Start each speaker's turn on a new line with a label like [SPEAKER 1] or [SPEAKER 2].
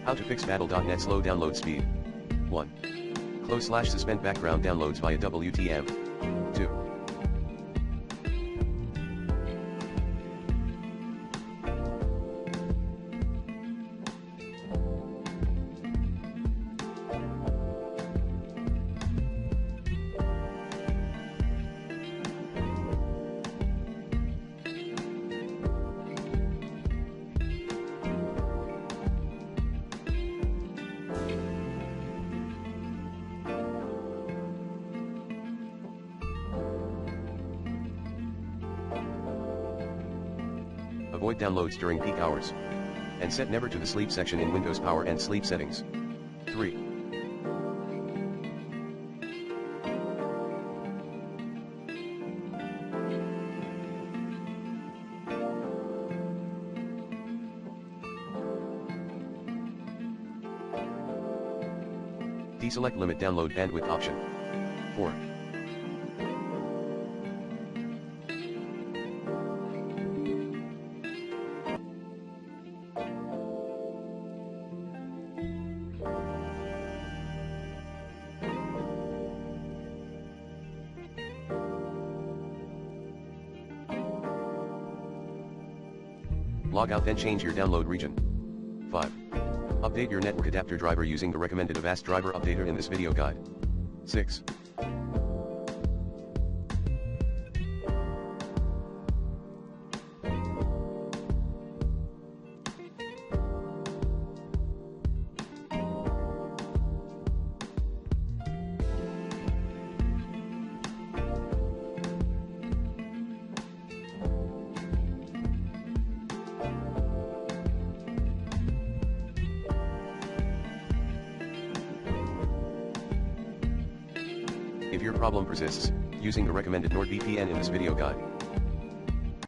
[SPEAKER 1] How to fix Battle.net slow download speed. 1. Close/suspend background downloads via WTM. 2. Avoid downloads during peak hours. And set never to the sleep section in Windows Power and Sleep settings. 3. Deselect limit download bandwidth option. 4. Log out, then change your download region. 5. Update your network adapter driver using the recommended Avast driver updater in this video guide. 6. If your problem persists, using the recommended NordVPN in this video guide.